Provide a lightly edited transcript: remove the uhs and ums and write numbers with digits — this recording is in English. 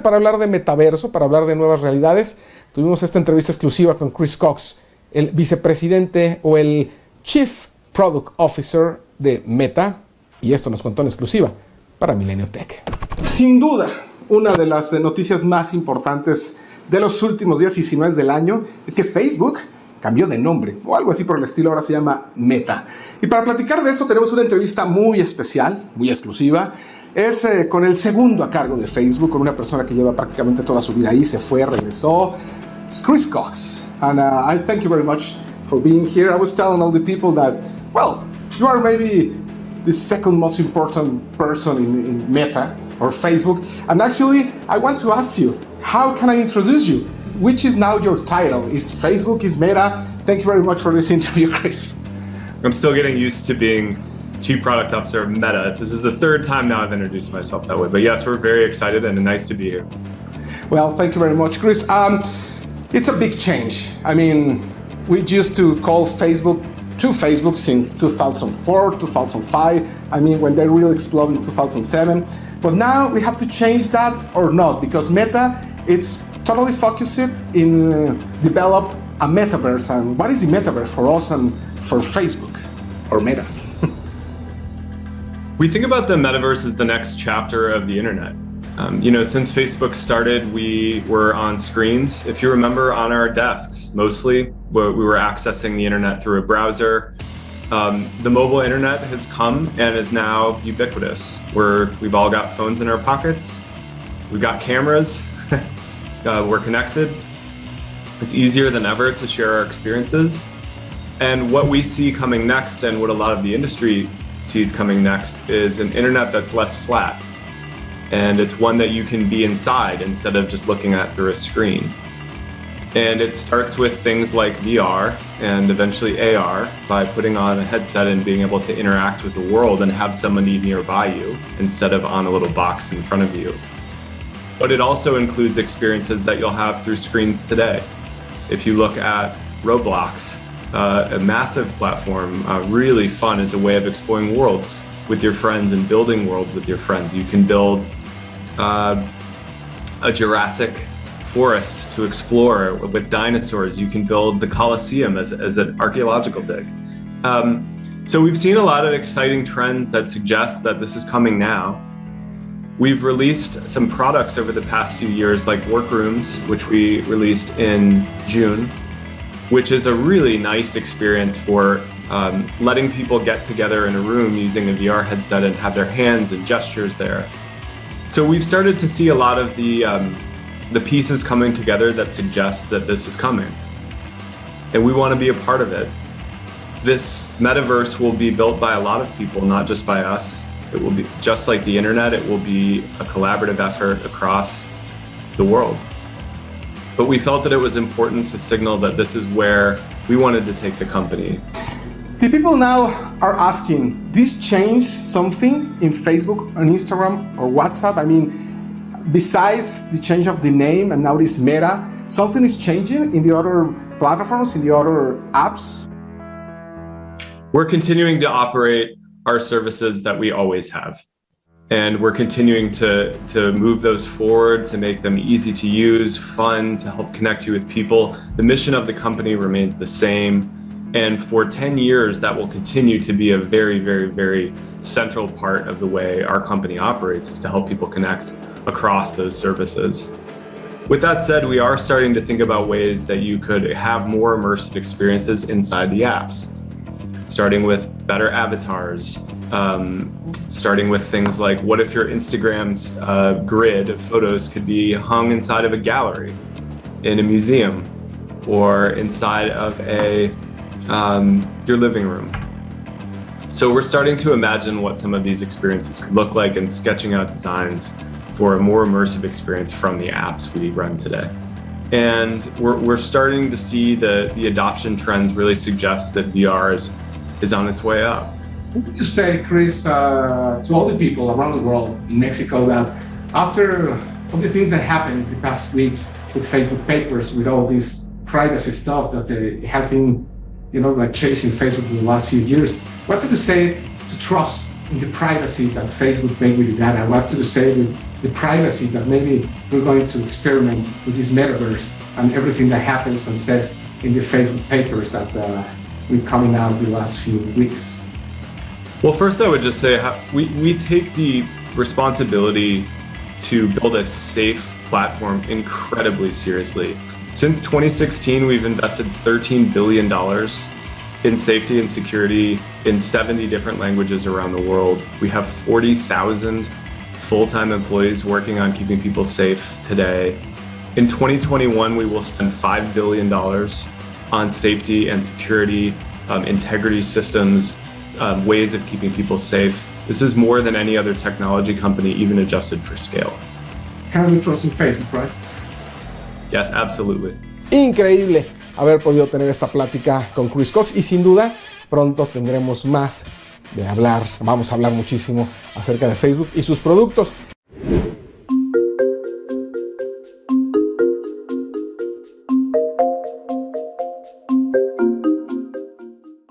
Para hablar de metaverso, para hablar de nuevas realidades, tuvimos esta entrevista exclusiva con Chris Cox, el vicepresidente o el Chief Product Officer de Meta, y esto nos contó en exclusiva para Milenio Tech. Sin duda, una de las noticias más importantes de los últimos días, y si no es del año, es que Facebook cambió de nombre, o algo así por el estilo, ahora se llama Meta. Y para platicar de esto tenemos una entrevista muy especial, muy exclusiva. Es con el segundo a cargo de Facebook, con una persona que lleva prácticamente toda su vida ahí, se fue, regresó. It's Chris Cox, and I thank you very much for being here. I was telling all the people that, well, you are maybe the second most important person in Meta or Facebook, and actually I want to ask you, how can I introduce you? Which is now your title? Is Facebook, is Meta? Thank you very much for this interview, Chris. I'm still getting used to being Chief Product Officer of Meta. This is the third time now I've introduced myself that way. But yes, we're very excited and nice to be here. Well, thank you very much, Chris. It's a big change. I mean, we used to call Facebook since 2004, 2005. I mean, when they really exploded in 2007. But now we have to change that or not, because Meta, it's totally focused in develop a metaverse. And what is the metaverse for us and for Facebook or Meta? We think about the metaverse as the next chapter of the internet. Since Facebook started, we were on screens, if you remember, on our desks, mostly. We were accessing the internet through a browser. The mobile internet has come and is now ubiquitous. We've all got phones in our pockets. We've got cameras. We're connected. It's easier than ever to share our experiences. And what we see coming next, and what a lot of the industry sees coming next, is an internet that's less flat. And it's one that you can be inside instead of just looking at through a screen. And it starts with things like VR and eventually AR, by putting on a headset and being able to interact with the world and have somebody nearby you instead of on a little box in front of you. But it also includes experiences that you'll have through screens today. If you look at Roblox, a massive platform, really fun as a way of exploring worlds with your friends and building worlds with your friends. You can build a Jurassic forest to explore with dinosaurs. You can build the Colosseum as an archaeological dig. So we've seen a lot of exciting trends that suggest that this is coming now. We've released some products over the past few years, like Workrooms, which we released in June, which is a really nice experience for letting people get together in a room using a VR headset and have their hands and gestures there. So we've started to see a lot of the pieces coming together that suggest that this is coming. And we want to be a part of it. This metaverse will be built by a lot of people, not just by us. It will be just like the internet. It will be a collaborative effort across the world. But we felt that it was important to signal that this is where we wanted to take the company. The people now are asking, this change something in Facebook, on Instagram, or WhatsApp? I mean, besides the change of the name and now it is Meta, something is changing in the other platforms, in the other apps? We're continuing to operate our services that we always have. And we're continuing to move those forward, to make them easy to use, fun, to help connect you with people. The mission of the company remains the same. And for 10 years, that will continue to be a very, very, very central part of the way our company operates, is to help people connect across those services. With that said, we are starting to think about ways that you could have more immersive experiences inside the apps, starting with better avatars, starting with things like, what if your Instagram's grid of photos could be hung inside of a gallery, in a museum, or inside of your living room. So we're starting to imagine what some of these experiences could look like and sketching out designs for a more immersive experience from the apps we run today. And we're starting to see the adoption trends really suggest that VR is on its way up. What would you say, Chris, to all the people around the world, in Mexico, that after all the things that happened in the past weeks with Facebook papers, with all this privacy stuff that has been, like chasing Facebook in the last few years, what do you say to trust in the privacy that Facebook made with the data, what to say with the privacy that maybe we're going to experiment with this metaverse and everything that happens and says in the Facebook papers that we're coming out the last few weeks? Well, first I would just say we take the responsibility to build a safe platform incredibly seriously. Since 2016, we've invested $13 billion in safety and security in 70 different languages around the world. We have 40,000 full-time employees working on keeping people safe today. In 2021, we will spend $5 billion on safety and security, integrity systems, ways of keeping people safe. This is more than any other technology company, even adjusted for scale. Can we trust in Facebook, right? Yes, absolutely. Increíble haber podido tener esta plática con Chris Cox y sin duda pronto tendremos más de hablar. Vamos a hablar muchísimo acerca de Facebook y sus productos.